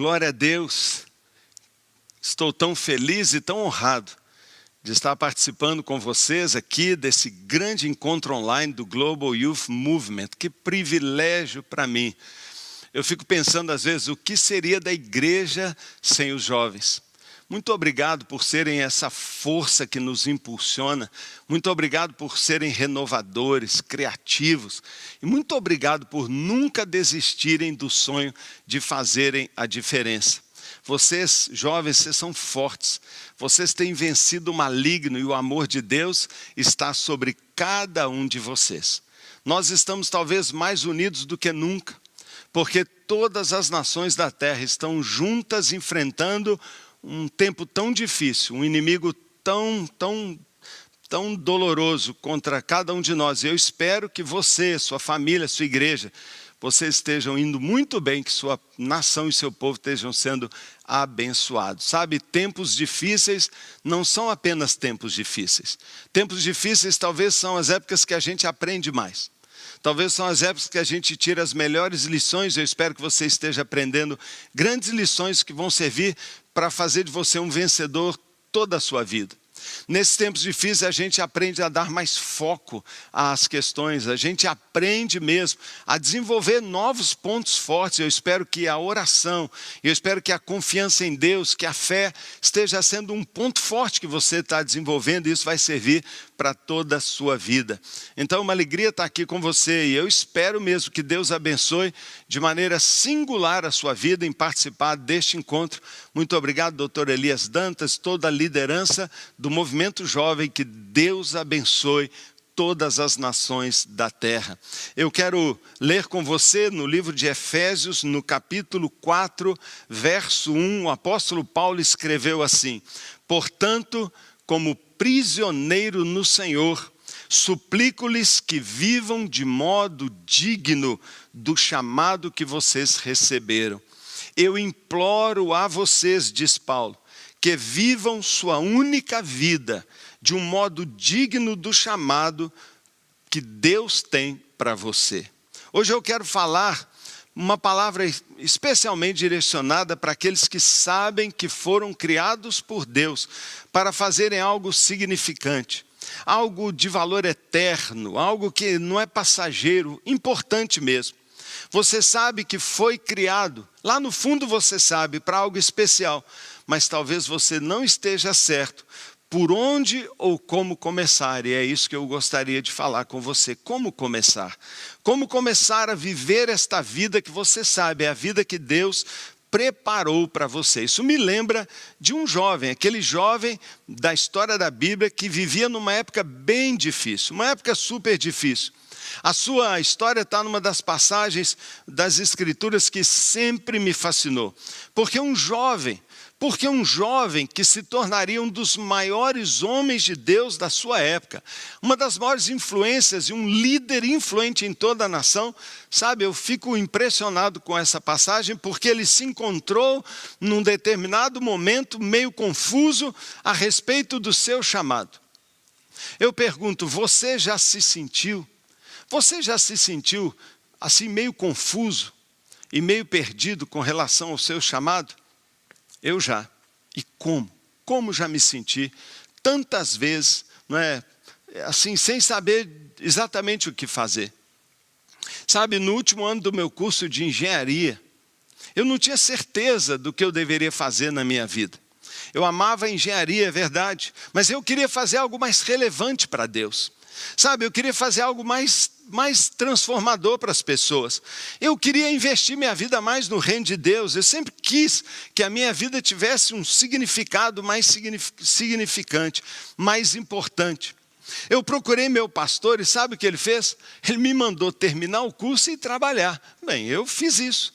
Glória a Deus. Estou tão feliz e tão honrado de estar participando com vocês aqui desse grande encontro online do Global Youth Movement. Que privilégio para mim. Eu fico pensando às vezes, o que seria da igreja sem os jovens? Muito obrigado por serem essa força que nos impulsiona. Muito obrigado por serem renovadores, criativos. E muito obrigado por nunca desistirem do sonho de fazerem a diferença. Vocês, jovens, vocês são fortes. Vocês têm vencido o maligno e o amor de Deus está sobre cada um de vocês. Nós estamos talvez mais unidos do que nunca, porque todas as nações da terra estão juntas enfrentando um tempo tão difícil, um inimigo tão doloroso contra cada um de nós. Eu espero que você, sua família, sua igreja, vocês estejam indo muito bem, que sua nação e seu povo estejam sendo abençoados. Sabe, tempos difíceis não são apenas tempos difíceis. Tempos difíceis talvez são as épocas que a gente aprende mais. Talvez são as épocas que a gente tira as melhores lições. Eu espero que você esteja aprendendo grandes lições que vão servir para fazer de você um vencedor toda a sua vida. Nesses tempos difíceis a gente aprende a dar mais foco às questões, a gente aprende mesmo a desenvolver novos pontos fortes. Eu espero que a oração, eu espero que a confiança em Deus, que a fé esteja sendo um ponto forte que você está desenvolvendo, e isso vai servir para toda a sua vida. Então é uma alegria estar aqui com você, e eu espero mesmo que Deus abençoe de maneira singular a sua vida em participar deste encontro. Muito obrigado, doutor Elias Dantas, toda a liderança do Movimento Jovem. Que Deus abençoe todas as nações da terra. Eu quero ler com você no livro de Efésios, no capítulo 4, verso 1, o apóstolo Paulo escreveu assim: portanto, como prisioneiro no Senhor, suplico-lhes que vivam de modo digno do chamado que vocês receberam. Eu imploro a vocês, diz Paulo, que vivam sua única vida de um modo digno do chamado que Deus tem para você. Hoje eu quero falar uma palavra especialmente direcionada para aqueles que sabem que foram criados por Deus para fazerem algo significante, algo de valor eterno, algo que não é passageiro, importante mesmo. Você sabe que foi criado, lá no fundo você sabe, para algo especial, mas talvez você não esteja certo por onde ou como começar, e é isso que eu gostaria de falar com você. Como começar? Como começar a viver esta vida que você sabe, é a vida que Deus preparou para você. Isso me lembra de um jovem, aquele jovem da história da Bíblia que vivia numa época bem difícil, uma época super difícil. A sua história está numa das passagens das Escrituras que sempre me fascinou. Porque um jovem que se tornaria um dos maiores homens de Deus da sua época, uma das maiores influências e um líder influente em toda a nação, sabe, eu fico impressionado com essa passagem, porque ele se encontrou num determinado momento meio confuso a respeito do seu chamado. Eu pergunto, você já se sentiu assim meio confuso e meio perdido com relação ao seu chamado? Eu já. E como já me senti tantas vezes, não é? Assim, sem saber exatamente o que fazer. Sabe, no último ano do meu curso de engenharia, eu não tinha certeza do que eu deveria fazer na minha vida. Eu amava a engenharia, é verdade, mas eu queria fazer algo mais relevante para Deus. Sabe, eu queria fazer algo mais transformador para as pessoas. Eu queria investir minha vida mais no reino de Deus. Eu sempre quis que a minha vida tivesse um significado mais significante, mais importante. Eu procurei meu pastor e sabe o que ele fez? Ele me mandou terminar o curso e trabalhar. Bem, eu fiz isso.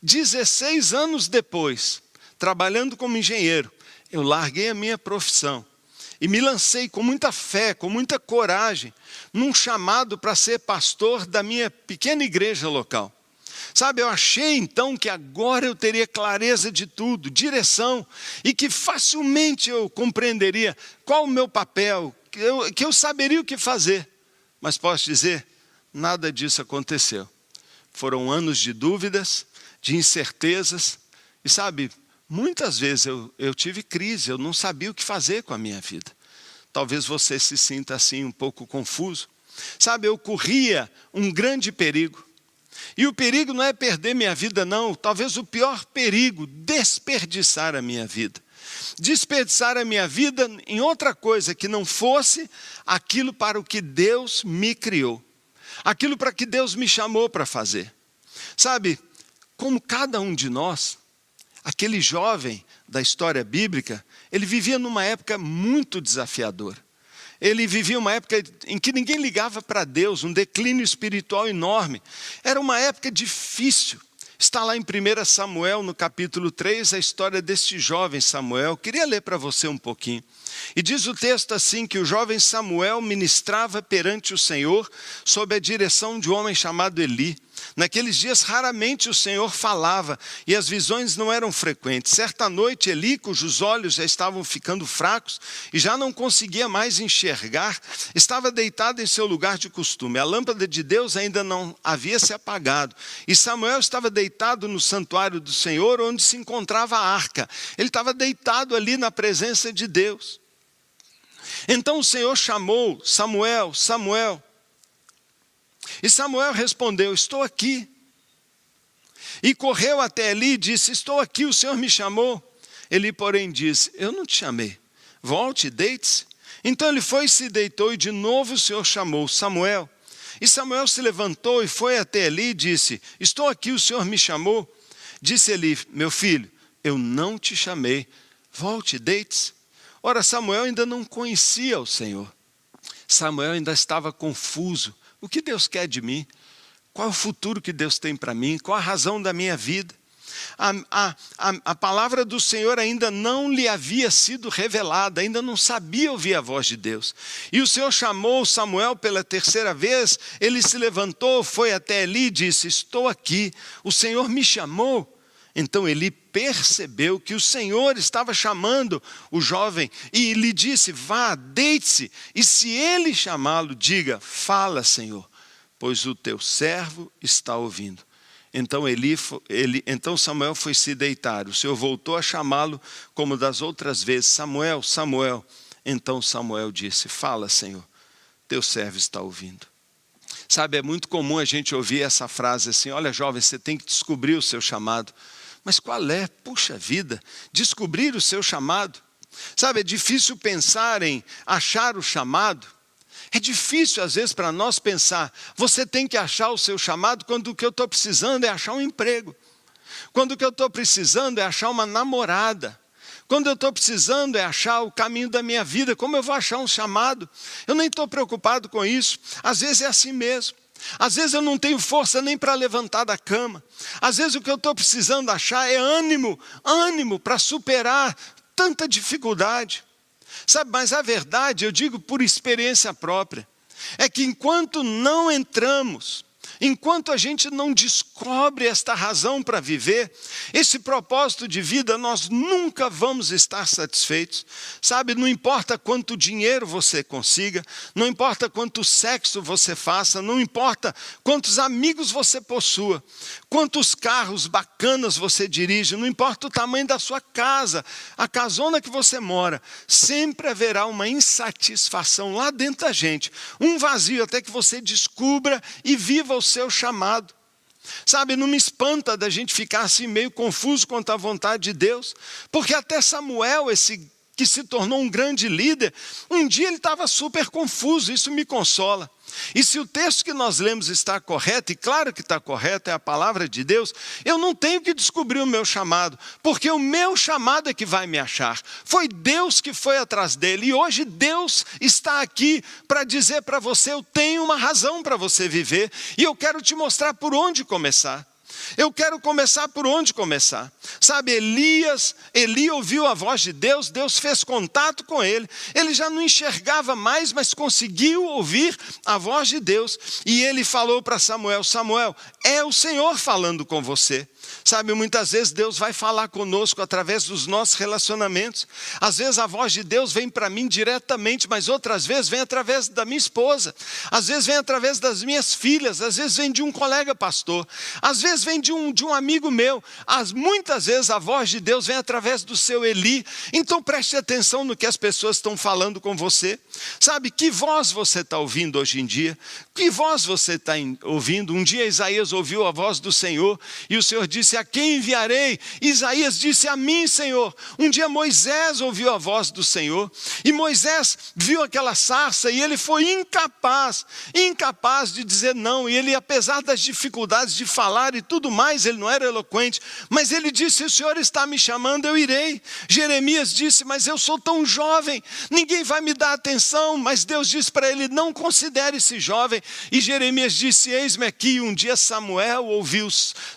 16 anos depois, trabalhando como engenheiro, eu larguei a minha profissão. E me lancei com muita fé, com muita coragem, num chamado para ser pastor da minha pequena igreja local. Sabe, eu achei então que agora eu teria clareza de tudo, direção, e que facilmente eu compreenderia qual o meu papel, que eu saberia o que fazer. Mas posso dizer, nada disso aconteceu. Foram anos de dúvidas, de incertezas, E sabe, muitas vezes eu tive crise, eu não sabia o que fazer com a minha vida. Talvez você se sinta assim um pouco confuso. Sabe, eu corria um grande perigo. E o perigo não é perder minha vida, não. Talvez o pior perigo, desperdiçar a minha vida. Desperdiçar a minha vida em outra coisa que não fosse aquilo para o que Deus me criou. Aquilo para que Deus me chamou para fazer. Sabe, como cada um de nós, aquele jovem da história bíblica, ele vivia numa época muito desafiadora. Ele vivia uma época em que ninguém ligava para Deus, um declínio espiritual enorme. Era uma época difícil. Está lá em 1 Samuel, no capítulo 3, a história deste jovem Samuel. Queria ler para você um pouquinho. E diz o texto assim, que o jovem Samuel ministrava perante o Senhor, sob a direção de um homem chamado Eli. Naqueles dias, raramente o Senhor falava, e as visões não eram frequentes. Certa noite, Eli, cujos olhos já estavam ficando fracos, e já não conseguia mais enxergar, estava deitado em seu lugar de costume. A lâmpada de Deus ainda não havia se apagado, e Samuel estava deitado no santuário do Senhor, onde se encontrava a arca. Ele estava deitado ali na presença de Deus. Então o Senhor chamou: Samuel, Samuel. E Samuel respondeu: estou aqui. E correu até Eli e disse: estou aqui, o Senhor me chamou. Eli, porém, disse: eu não te chamei, volte e deite-se. Então ele foi e se deitou, e de novo o Senhor chamou: Samuel. E Samuel se levantou e foi até Eli e disse: estou aqui, o Senhor me chamou. Disse Eli: meu filho, eu não te chamei, volte e deite-se. Ora, Samuel ainda não conhecia o Senhor. Samuel ainda estava confuso. O que Deus quer de mim? Qual é o futuro que Deus tem para mim? Qual a razão da minha vida? A palavra do Senhor ainda não lhe havia sido revelada, ainda não sabia ouvir a voz de Deus. E o Senhor chamou Samuel pela terceira vez, ele se levantou, foi até Eli e disse: estou aqui, o Senhor me chamou. Então Eli percebeu que o Senhor estava chamando o jovem e lhe disse: vá, deite-se, e se ele chamá-lo, diga: fala, Senhor, pois o teu servo está ouvindo. Então Samuel foi se deitar. O Senhor voltou a chamá-lo como das outras vezes: Samuel, Samuel. Então Samuel disse: fala, Senhor, teu servo está ouvindo. Sabe, é muito comum a gente ouvir essa frase assim: olha, jovem, você tem que descobrir o seu chamado. Mas qual é? Puxa vida, descobrir o seu chamado. Sabe, é difícil pensar em achar o chamado. É difícil às vezes para nós pensar: você tem que achar o seu chamado, quando o que eu estou precisando é achar um emprego. Quando o que eu estou precisando é achar uma namorada. Quando eu estou precisando é achar o caminho da minha vida. Como eu vou achar um chamado? Eu nem estou preocupado com isso. Às vezes é assim mesmo. Às vezes eu não tenho força nem para levantar da cama. Às vezes o que eu estou precisando achar é ânimo para superar tanta dificuldade. Sabe, mas a verdade, eu digo por experiência própria, é que enquanto não entramos, enquanto a gente não descobre esta razão para viver, esse propósito de vida, nós nunca vamos estar satisfeitos. Sabe, não importa quanto dinheiro você consiga, não importa quanto sexo você faça, não importa quantos amigos você possua, quantos carros bacanas você dirige, não importa o tamanho da sua casa, a casona que você mora, sempre haverá uma insatisfação lá dentro da gente, um vazio até que você descubra e viva o seu chamado. Sabe, não me espanta da gente ficar assim meio confuso quanto à vontade de Deus, porque até Samuel, esse que se tornou um grande líder, um dia ele estava super confuso. Isso me consola. E se o texto que nós lemos está correto, e claro que está correto, é a palavra de Deus, eu não tenho que descobrir o meu chamado, porque o meu chamado é que vai me achar. Foi Deus que foi atrás dele, e hoje Deus está aqui para dizer para você: eu tenho uma razão para você viver, e eu quero te mostrar por onde começar. Eu quero começar por onde começar. Sabe, Eli ouviu a voz de Deus, Deus fez contato com ele. Ele já não enxergava mais, mas conseguiu ouvir a voz de Deus. E ele falou para Samuel: Samuel, é o Senhor falando com você. Sabe, muitas vezes Deus vai falar conosco através dos nossos relacionamentos. Às vezes a voz de Deus vem para mim diretamente, mas outras vezes vem através da minha esposa. Às vezes vem através das minhas filhas, às vezes vem de um colega pastor. Às vezes vem de um amigo meu. Muitas vezes a voz de Deus vem através do seu Eli. Então preste atenção no que as pessoas estão falando com você. Sabe, que voz você está ouvindo hoje em dia? Que voz você está ouvindo? Um dia Isaías ouviu a voz do Senhor e o Senhor disse: a quem enviarei? Isaías disse: a mim, Senhor. Um dia Moisés ouviu a voz do Senhor e Moisés viu aquela sarça e ele foi incapaz de dizer não. E ele, apesar das dificuldades de falar e tudo mais, ele não era eloquente, mas ele disse: o Senhor está me chamando, eu irei. Jeremias disse: mas eu sou tão jovem, ninguém vai me dar atenção. Mas Deus disse para ele: não considere esse jovem. E Jeremias disse: eis-me aqui. Um dia Samuel ouviu: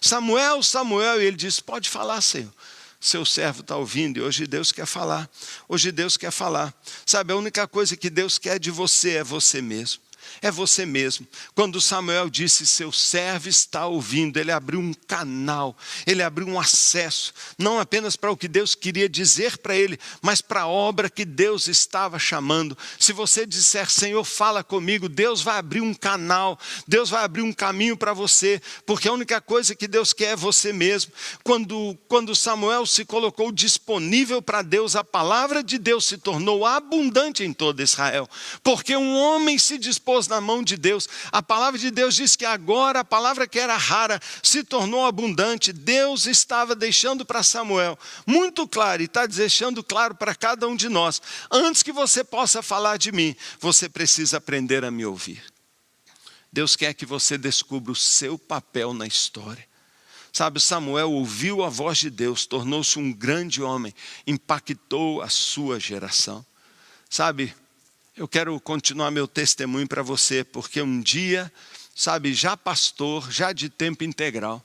Samuel, Samuel. E ele disse: pode falar, Senhor. Seu servo está ouvindo. E hoje Deus quer falar. Hoje Deus quer falar. Sabe, a única coisa que Deus quer de você é você mesmo. É você mesmo. Quando Samuel disse: seu servo está ouvindo, ele abriu um canal, ele abriu um acesso, não apenas para o que Deus queria dizer para ele, mas para a obra que Deus estava chamando. Se você disser: Senhor, fala comigo, Deus vai abrir um canal, Deus vai abrir um caminho para você, porque a única coisa que Deus quer é você mesmo. Quando Samuel se colocou disponível para Deus, a palavra de Deus se tornou abundante em todo Israel, porque um homem se dispôs na mão de Deus. A palavra de Deus diz que agora a palavra que era rara se tornou abundante. Deus estava deixando para Samuel muito claro, e está deixando claro para cada um de nós: antes que você possa falar de mim, você precisa aprender a me ouvir. Deus quer que você descubra o seu papel na história. Sabe, Samuel ouviu a voz de Deus, tornou-se um grande homem, impactou a sua geração. Sabe, eu quero continuar meu testemunho para você, porque um dia, sabe, já pastor, já de tempo integral,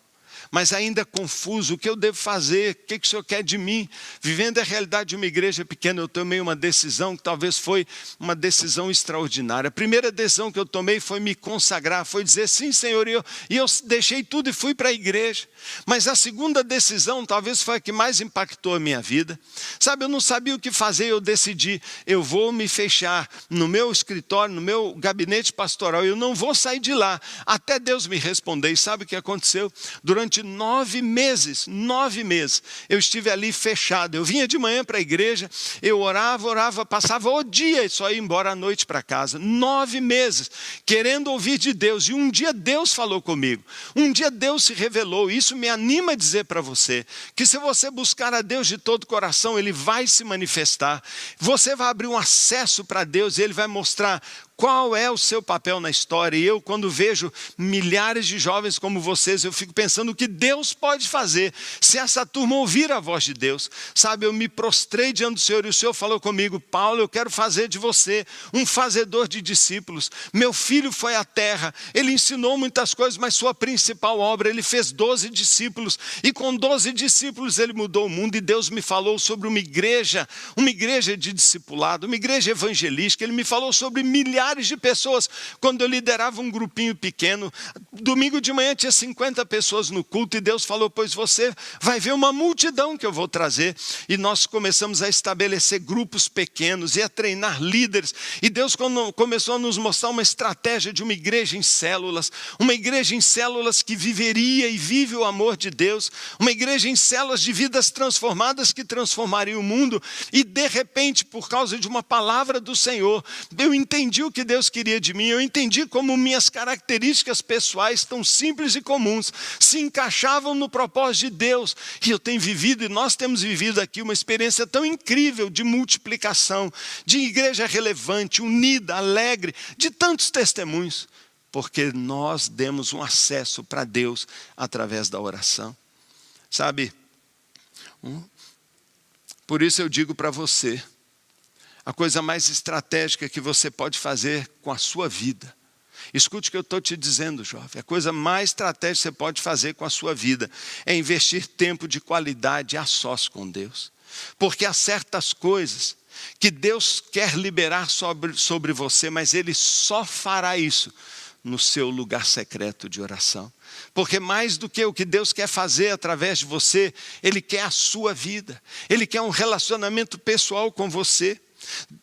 mas ainda confuso: o que eu devo fazer? O que o Senhor quer de mim? Vivendo a realidade de uma igreja pequena, eu tomei uma decisão que talvez foi uma decisão extraordinária. A primeira decisão que eu tomei foi me consagrar, foi dizer: sim, Senhor, e eu deixei tudo e fui para a igreja. Mas a segunda decisão talvez foi a que mais impactou a minha vida. Sabe, eu não sabia o que fazer, eu decidi: eu vou me fechar no meu escritório, no meu gabinete pastoral, eu não vou sair de lá até Deus me responder. E sabe o que aconteceu? Durante 9 meses, eu estive ali fechado. Eu vinha de manhã para a igreja, eu orava, passava o dia e só ia embora à noite para casa. 9 meses, querendo ouvir de Deus. E um dia Deus falou comigo, um dia Deus se revelou. Isso me anima a dizer para você, que se você buscar a Deus de todo o coração, Ele vai se manifestar. Você vai abrir um acesso para Deus e Ele vai mostrar qual é o seu papel na história. E eu, quando vejo milhares de jovens como vocês, eu fico pensando o que Deus pode fazer se essa turma ouvir a voz de Deus. Sabe, eu me prostrei diante do Senhor e o Senhor falou comigo: Paulo, eu quero fazer de você um fazedor de discípulos. Meu filho foi à terra, ele ensinou muitas coisas, mas sua principal obra, ele fez 12 discípulos. E com 12 discípulos ele mudou o mundo. E Deus me falou sobre uma igreja de discipulado, uma igreja evangelística. Ele me falou sobre milhares de pessoas. Quando eu liderava um grupinho pequeno, domingo de manhã tinha 50 pessoas no culto, e Deus falou: pois você vai ver uma multidão que eu vou trazer. E nós começamos a estabelecer grupos pequenos e a treinar líderes, e Deus começou a nos mostrar uma estratégia de uma igreja em células que viveria e vive o amor de Deus, uma igreja em células de vidas transformadas que transformaria o mundo. E de repente, por causa de uma palavra do Senhor, eu entendi o que Deus queria de mim. Eu entendi como minhas características pessoais, tão simples e comuns, se encaixavam no propósito de Deus. E eu tenho vivido, e nós temos vivido aqui, uma experiência tão incrível de multiplicação, de igreja relevante, unida, alegre, de tantos testemunhos, porque nós demos um acesso para Deus através da oração. Sabe, por isso eu digo para você, a coisa mais estratégica que você pode fazer com a sua vida, escute o que eu estou te dizendo, jovem, a coisa mais estratégica que você pode fazer com a sua vida é investir tempo de qualidade a sós com Deus. Porque há certas coisas que Deus quer liberar sobre você, mas Ele só fará isso no seu lugar secreto de oração. Porque mais do que o que Deus quer fazer através de você, Ele quer a sua vida, Ele quer um relacionamento pessoal com você.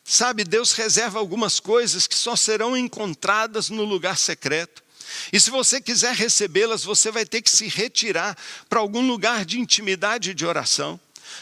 Sabe, Deus reserva algumas coisas que só serão encontradas no lugar secreto. E se você quiser recebê-las, você vai ter que se retirar para algum lugar de intimidade e de oração.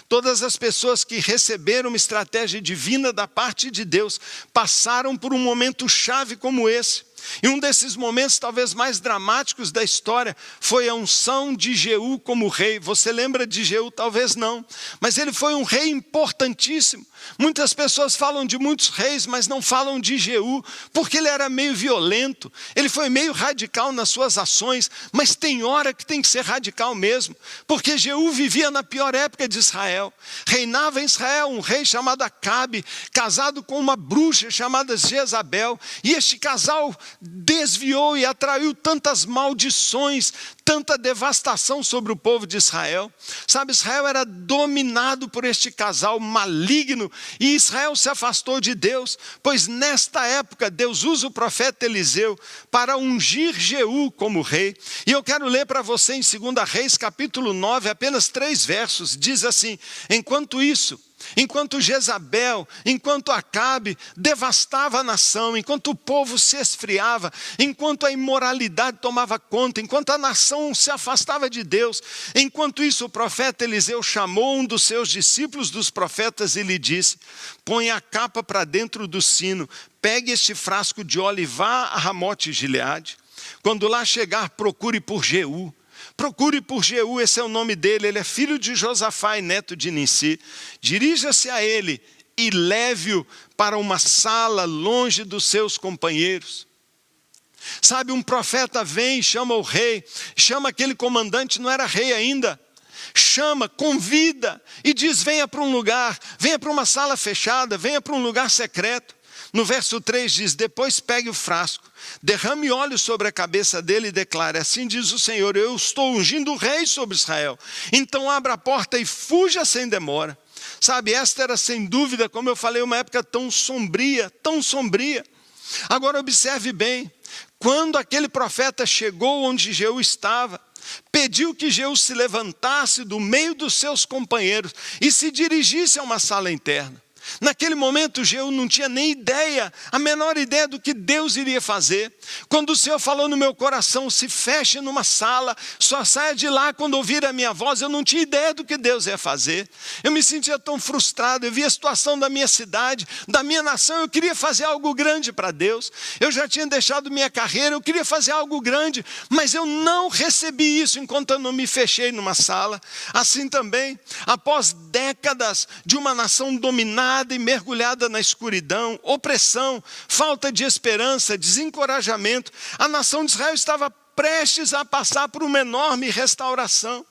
Todas as pessoas que receberam uma estratégia divina da parte de Deus passaram por um momento chave como esse. E um desses momentos talvez mais dramáticos da história foi a unção de Jeú como rei. Você lembra de Jeú? Talvez não, mas ele foi um rei importantíssimo. Muitas pessoas falam de muitos reis, mas não falam de Jeú, porque ele era meio violento, ele foi meio radical nas suas ações, mas tem hora que tem que ser radical mesmo, porque Jeú vivia na pior época de Israel. Reinava em Israel um rei chamado Acabe, casado com uma bruxa chamada Jezabel, e este casal desviou e atraiu tantas maldições, tanta devastação sobre o povo de Israel. Sabe, Israel era dominado por este casal maligno, e Israel se afastou de Deus, pois nesta época Deus usa o profeta Eliseu para ungir Jeú como rei. E eu quero ler para você em 2 Reis capítulo 9, apenas 3 versos, diz assim: enquanto Jezabel, enquanto Acabe devastava a nação, enquanto o povo se esfriava, enquanto a imoralidade tomava conta, enquanto a nação se afastava de Deus, enquanto isso o profeta Eliseu chamou um dos seus discípulos dos profetas e lhe disse: põe a capa para dentro do sino, pegue este frasco de óleo e vá a Ramote Gileade. Quando lá chegar, procure por Jeú. Procure por Jeú, esse é o nome dele, ele é filho de Josafá e neto de Nissi. Dirija-se a ele e leve-o para uma sala longe dos seus companheiros. Sabe, um profeta vem, chama o rei, chama aquele comandante, não era rei ainda. Chama, convida e diz: venha para um lugar, venha para uma sala fechada, venha para um lugar secreto. No verso 3 diz: depois pegue o frasco, derrame óleo sobre a cabeça dele e declare: assim diz o Senhor, eu estou ungindo o rei sobre Israel. Então abra a porta e fuja sem demora. Sabe, esta era sem dúvida, como eu falei, uma época tão sombria, tão sombria. Agora observe bem, quando aquele profeta chegou onde Jeú estava, pediu que Jeú se levantasse do meio dos seus companheiros e se dirigisse a uma sala interna. Naquele momento Jeú não tinha nem ideia, a menor ideia do que Deus iria fazer. Quando o Senhor falou no meu coração: se feche numa sala, só saia de lá quando ouvir a minha voz, eu não tinha ideia do que Deus ia fazer. Eu me sentia tão frustrado, eu via a situação da minha cidade, da minha nação, eu queria fazer algo grande para Deus. Eu já tinha deixado minha carreira, eu queria fazer algo grande, mas eu não recebi isso enquanto eu não me fechei numa sala. Assim também, após décadas de uma nação dominada e mergulhada na escuridão, opressão, falta de esperança, desencorajamento, a nação de Israel estava prestes a passar por uma enorme restauração.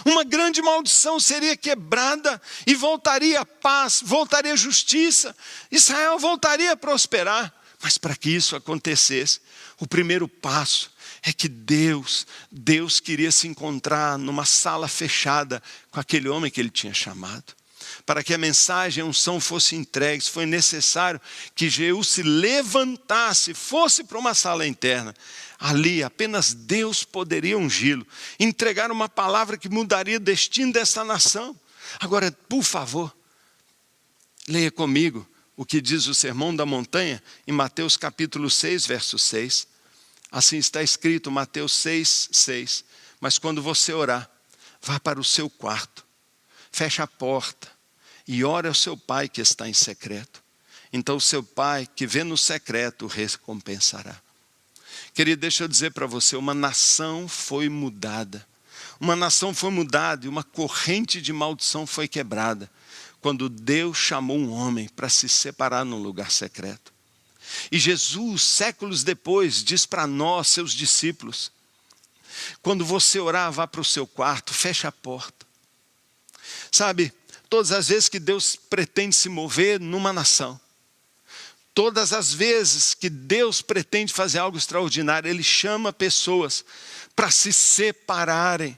Uma grande maldição seria quebrada e voltaria a paz, voltaria a justiça. Israel voltaria a prosperar. Mas para que isso acontecesse, o primeiro passo é que Deus queria se encontrar numa sala fechada com aquele homem que ele tinha chamado. Para que a mensagem, a unção fosse entregue, foi necessário que Jeú se levantasse, fosse para uma sala interna. Ali apenas Deus poderia ungí-lo, entregar uma palavra que mudaria o destino dessa nação. Agora, por favor, leia comigo o que diz o Sermão da Montanha em Mateus capítulo 6, verso 6. Assim está escrito, Mateus 6, 6. Mas quando você orar, vá para o seu quarto, feche a porta e ore ao seu pai que está em secreto. Então o seu pai que vê no secreto o recompensará. Querido, deixa eu dizer para você, uma nação foi mudada. Uma nação foi mudada e uma corrente de maldição foi quebrada quando Deus chamou um homem para se separar num lugar secreto. E Jesus, séculos depois, diz para nós, seus discípulos: quando você orar, vá para o seu quarto, feche a porta. Sabe, todas as vezes que Deus pretende se mover numa nação, todas as vezes que Deus pretende fazer algo extraordinário, Ele chama pessoas para se separarem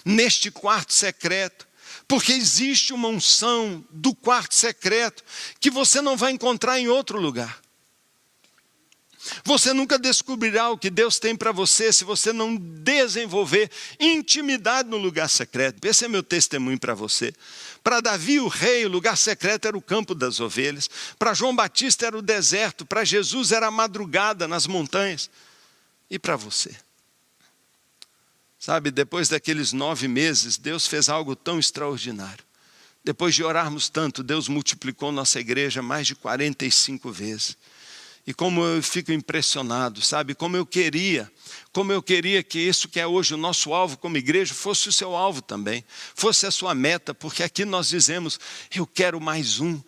neste quarto secreto, porque existe uma unção do quarto secreto que você não vai encontrar em outro lugar. Você nunca descobrirá o que Deus tem para você se você não desenvolver intimidade no lugar secreto. Esse é meu testemunho para você. Para Davi, o rei, o lugar secreto era o campo das ovelhas. Para João Batista era o deserto. Para Jesus era a madrugada nas montanhas. E para você? Sabe, depois daqueles 9 meses, Deus fez algo tão extraordinário. Depois de orarmos tanto, Deus multiplicou nossa igreja mais de 45 vezes. E como eu fico impressionado, sabe, como eu queria que isso que é hoje o nosso alvo como igreja fosse o seu alvo também, fosse a sua meta, porque aqui nós dizemos, eu quero mais um.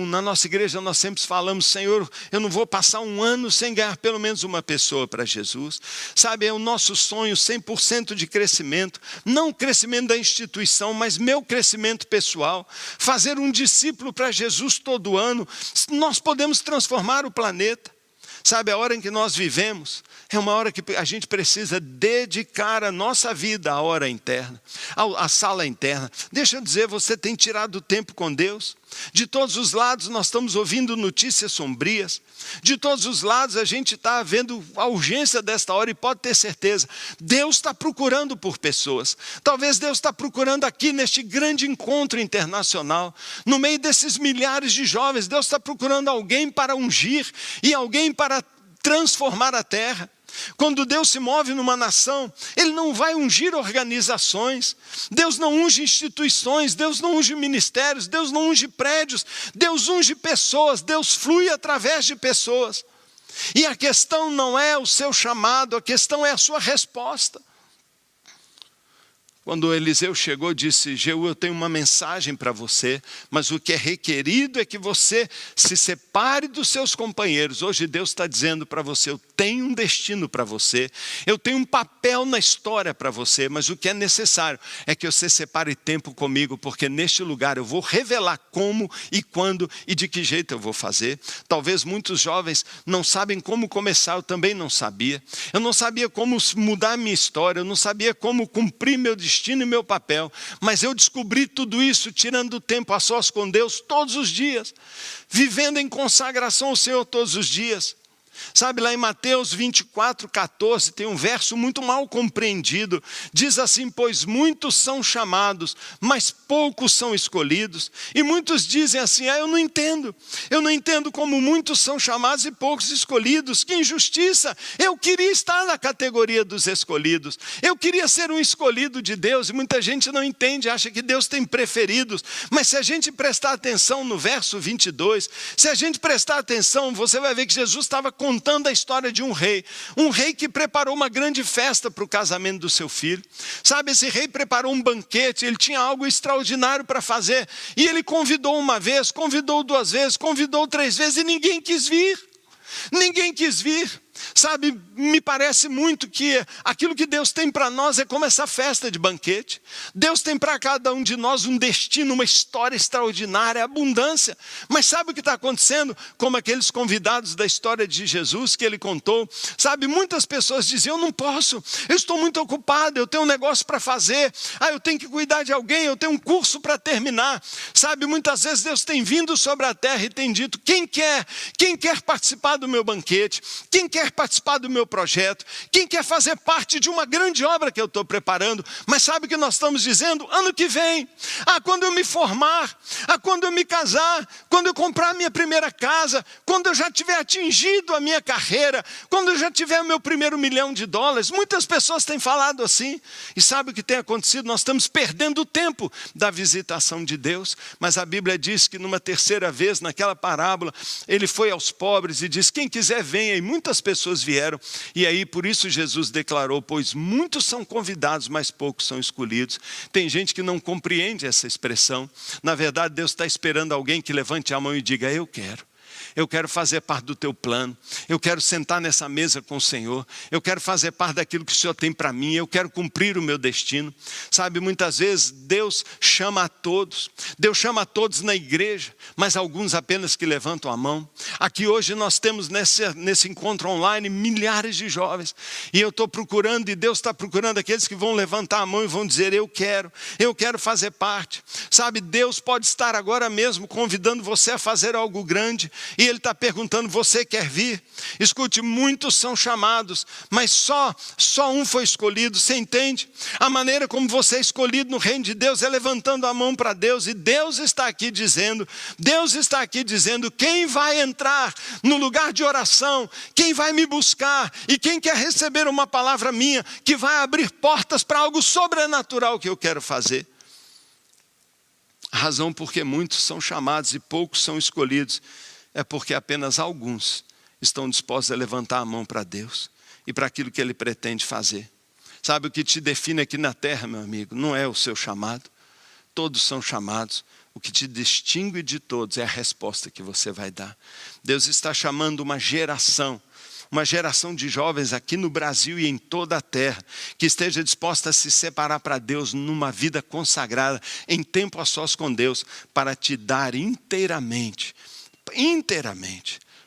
Na nossa igreja nós sempre falamos, Senhor, eu não vou passar um ano sem ganhar pelo menos uma pessoa para Jesus. Sabe, é o nosso sonho 100% de crescimento, não crescimento da instituição, mas meu crescimento pessoal, fazer um discípulo para Jesus todo ano. Nós podemos transformar o planeta. Sabe, a hora em que nós vivemos é uma hora que a gente precisa dedicar a nossa vida à hora interna, à sala interna. Deixa eu dizer, você tem tirado tempo com Deus? De todos os lados nós estamos ouvindo notícias sombrias. De todos os lados a gente está vendo a urgência desta hora e pode ter certeza, Deus está procurando por pessoas. Talvez Deus está procurando aqui neste grande encontro internacional, no meio desses milhares de jovens, Deus está procurando alguém para ungir e alguém para transformar a terra. Quando Deus se move numa nação, Ele não vai ungir organizações, Deus não unge instituições, Deus não unge ministérios, Deus não unge prédios, Deus unge pessoas, Deus flui através de pessoas. E a questão não é o seu chamado, a questão é a sua resposta. Quando Eliseu chegou, disse, Jeú, eu tenho uma mensagem para você, mas o que é requerido é que você se separe dos seus companheiros. Hoje Deus está dizendo para você, eu tenho um destino para você, eu tenho um papel na história para você, mas o que é necessário é que você separe tempo comigo, porque neste lugar eu vou revelar como e quando e de que jeito eu vou fazer. Talvez muitos jovens não sabem como começar, eu também não sabia. Eu não sabia como mudar a minha história, eu não sabia como cumprir meu destino e meu papel, mas eu descobri tudo isso tirando tempo a sós com Deus todos os dias, vivendo em consagração ao Senhor todos os dias. Sabe, lá em Mateus 24, 14, tem um verso muito mal compreendido. Diz assim, pois muitos são chamados, mas poucos são escolhidos. E muitos dizem assim, eu não entendo como muitos são chamados e poucos escolhidos. Que injustiça, eu queria estar na categoria dos escolhidos. Eu queria ser um escolhido de Deus, e muita gente não entende, acha que Deus tem preferidos. Mas se a gente prestar atenção no verso 22, se a gente prestar atenção, você vai ver que Jesus estava contando a história de um rei que preparou uma grande festa para o casamento do seu filho. Sabe, esse rei preparou um banquete, ele tinha algo extraordinário para fazer, e ele convidou uma vez, convidou 2 vezes, convidou 3 vezes, e ninguém quis vir. Sabe, me parece muito que aquilo que Deus tem para nós é como essa festa de banquete. Deus tem para cada um de nós um destino, uma história extraordinária, abundância. Mas sabe o que está acontecendo? Como aqueles convidados da história de Jesus que ele contou. Sabe, muitas pessoas diziam, eu não posso, eu estou muito ocupado, eu tenho um negócio para fazer, eu tenho que cuidar de alguém, eu tenho um curso para terminar. Sabe, muitas vezes Deus tem vindo sobre a terra e tem dito, quem quer participar do meu banquete? Quem quer participar do meu projeto? Quem quer fazer parte de uma grande obra que eu estou preparando? Mas sabe o que nós estamos dizendo? Ano que vem, quando eu me formar, quando eu me casar, quando eu comprar a minha primeira casa, quando eu já tiver atingido a minha carreira, quando eu já tiver o meu primeiro $1 milhão. Muitas pessoas têm falado assim, e sabe o que tem acontecido? Nós estamos perdendo o tempo da visitação de Deus, mas a Bíblia diz que numa terceira vez, naquela parábola, ele foi aos pobres e disse, quem quiser venha, e muitas pessoas vieram, e aí por isso Jesus declarou, pois muitos são convidados, mas poucos são escolhidos. Tem gente que não compreende essa expressão. Na verdade, Deus está esperando alguém que levante a mão e diga, eu quero fazer parte do teu plano, eu quero sentar nessa mesa com o Senhor, eu quero fazer parte daquilo que o Senhor tem para mim, eu quero cumprir o meu destino. Sabe, muitas vezes Deus chama a todos na igreja, mas alguns apenas que levantam a mão. Aqui hoje nós temos nesse encontro online milhares de jovens, e eu estou procurando, e Deus está procurando aqueles que vão levantar a mão e vão dizer, eu quero fazer parte. Sabe, Deus pode estar agora mesmo convidando você a fazer algo grande. E Ele está perguntando, você quer vir? Escute, muitos são chamados, mas só um foi escolhido, você entende? A maneira como você é escolhido no reino de Deus é levantando a mão para Deus. E Deus está aqui dizendo, quem vai entrar no lugar de oração, quem vai me buscar e quem quer receber uma palavra minha, que vai abrir portas para algo sobrenatural que eu quero fazer. A razão porque muitos são chamados e poucos são escolhidos é porque apenas alguns estão dispostos a levantar a mão para Deus e para aquilo que Ele pretende fazer. Sabe, o que te define aqui na terra, meu amigo, não é o seu chamado. Todos são chamados. O que te distingue de todos é a resposta que você vai dar. Deus está chamando uma geração de jovens aqui no Brasil e em toda a terra, que esteja disposta a se separar para Deus numa vida consagrada, em tempo a sós com Deus, para te dar inteiramente,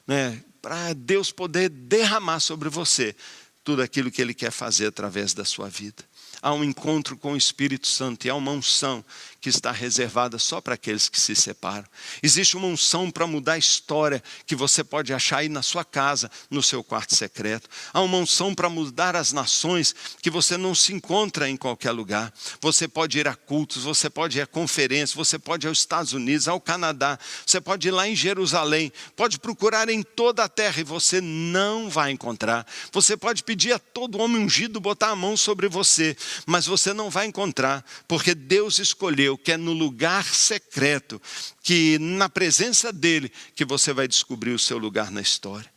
né, para Deus poder derramar sobre você tudo aquilo que Ele quer fazer através da sua vida. Há um encontro com o Espírito Santo e há uma unção que está reservada só para aqueles que se separam. Existe uma unção para mudar a história que você pode achar aí na sua casa, no seu quarto secreto. Há uma unção para mudar as nações que você não se encontra em qualquer lugar. Você pode ir a cultos, você pode ir a conferências, você pode ir aos Estados Unidos, ao Canadá, você pode ir lá em Jerusalém, pode procurar em toda a terra e você não vai encontrar. Você pode pedir a todo homem ungido botar a mão sobre você, mas você não vai encontrar, porque Deus escolheu que é no lugar secreto, que na presença dEle, que você vai descobrir o seu lugar na história.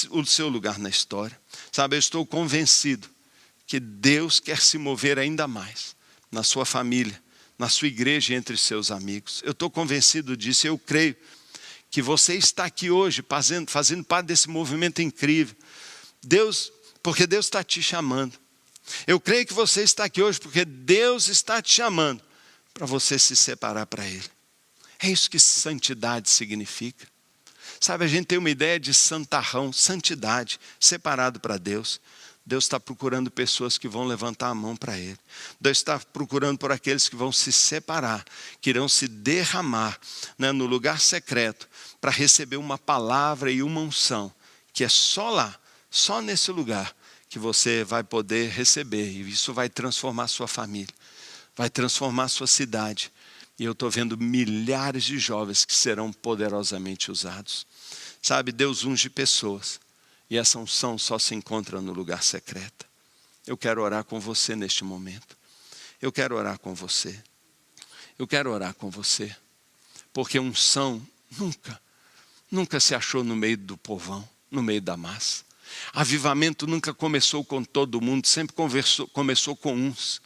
O seu lugar na história. Sabe, eu estou convencido que Deus quer se mover ainda mais na sua família, na sua igreja e entre seus amigos. Eu estou convencido disso, eu creio que você está aqui hoje fazendo parte desse movimento incrível. Porque Deus está te chamando. Eu creio que você está aqui hoje porque Deus está te chamando para você se separar para Ele. É isso que santidade significa. Sabe, a gente tem uma ideia de santarrão, santidade, separado para Deus. Deus está procurando pessoas que vão levantar a mão para Ele. Deus está procurando por aqueles que vão se separar, que irão se derramar, né, no lugar secreto, para receber uma palavra e uma unção, que é só lá, só nesse lugar, que você vai poder receber. E isso vai transformar a sua família, vai transformar a sua cidade. E eu estou vendo milhares de jovens que serão poderosamente usados. Sabe, Deus unge pessoas. E essa unção só se encontra no lugar secreto. Eu quero orar com você neste momento. Eu quero orar com você. Eu quero orar com você. Porque unção nunca se achou no meio do povão, no meio da massa. Avivamento nunca começou com todo mundo, sempre começou com uns.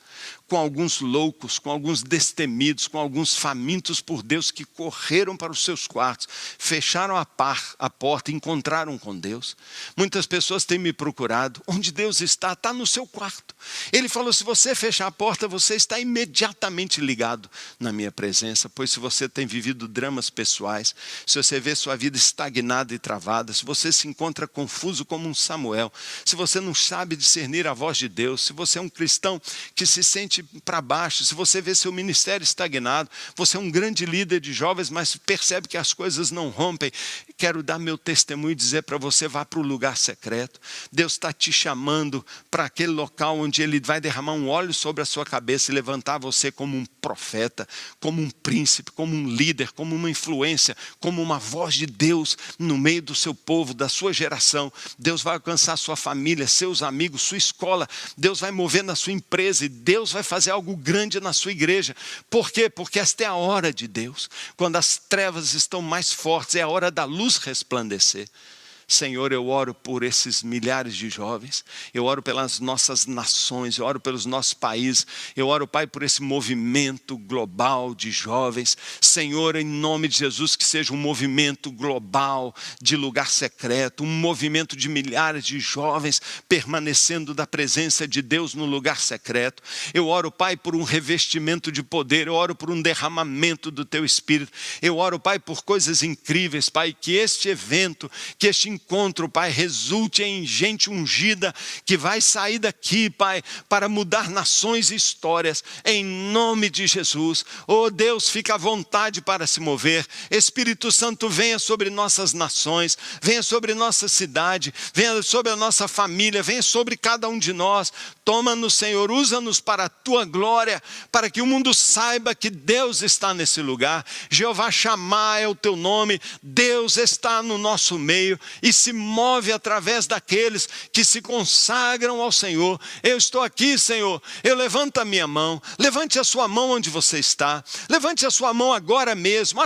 Com alguns loucos, com alguns destemidos, com alguns famintos por Deus que correram para os seus quartos, fecharam a porta e encontraram com Deus. Muitas pessoas têm me procurado, onde Deus está no seu quarto. Ele falou, se você fechar a porta, você está imediatamente ligado na minha presença, pois se você tem vivido dramas pessoais, se você vê sua vida estagnada e travada, se você se encontra confuso como um Samuel, se você não sabe discernir a voz de Deus, se você é um cristão que se sente para baixo, se você vê seu ministério estagnado, você é um grande líder de jovens, mas percebe que as coisas não rompem, quero dar meu testemunho e dizer para você, vá para o lugar secreto. Deus está te chamando para aquele local onde Ele vai derramar um óleo sobre a sua cabeça e levantar você como um profeta, como um príncipe, como um líder, como uma influência, como uma voz de Deus no meio do seu povo, da sua geração. Deus vai alcançar sua família, seus amigos, sua escola. Deus vai mover na sua empresa e Deus vai fazer algo grande na sua igreja. Por quê? Porque esta é a hora de Deus. Quando as trevas estão mais fortes, é a hora da luz resplandecer. Senhor, eu oro por esses milhares de jovens, eu oro pelas nossas nações, eu oro pelos nossos países, eu oro, Pai, por esse movimento global de jovens. Senhor, em nome de Jesus, que seja um movimento global de lugar secreto, um movimento de milhares de jovens permanecendo da presença de Deus no lugar secreto. Eu oro, Pai, por um revestimento de poder, eu oro por um derramamento do Teu Espírito, eu oro, Pai, por coisas incríveis, Pai, que este evento, que este encontro, Pai, resulte em gente ungida que vai sair daqui, Pai, para mudar nações e histórias, em nome de Jesus. Oh Deus, fica à vontade para se mover. Espírito Santo, venha sobre nossas nações, venha sobre nossa cidade, venha sobre a nossa família, venha sobre cada um de nós. Toma-nos, Senhor, usa-nos para a tua glória, para que o mundo saiba que Deus está nesse lugar. Jeová Shammah é o teu nome, Deus está no nosso meio e se move através daqueles que se consagram ao Senhor. Eu estou aqui, Senhor, eu levanto a minha mão, levante a sua mão onde você está, levante a sua mão agora mesmo,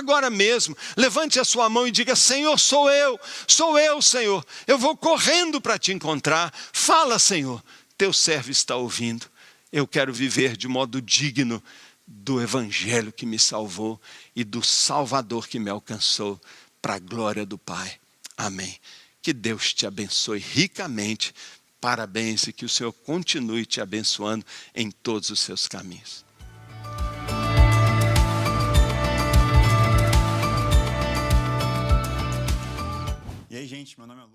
levante a sua mão e diga: Senhor, sou eu, Senhor, eu vou correndo para te encontrar. Fala, Senhor, teu servo está ouvindo. Eu quero viver de modo digno do evangelho que me salvou e do Salvador que me alcançou, para a glória do Pai. Amém. Que Deus te abençoe ricamente. Parabéns e que o Senhor continue te abençoando em todos os seus caminhos. E aí, gente, meu nome é Lu.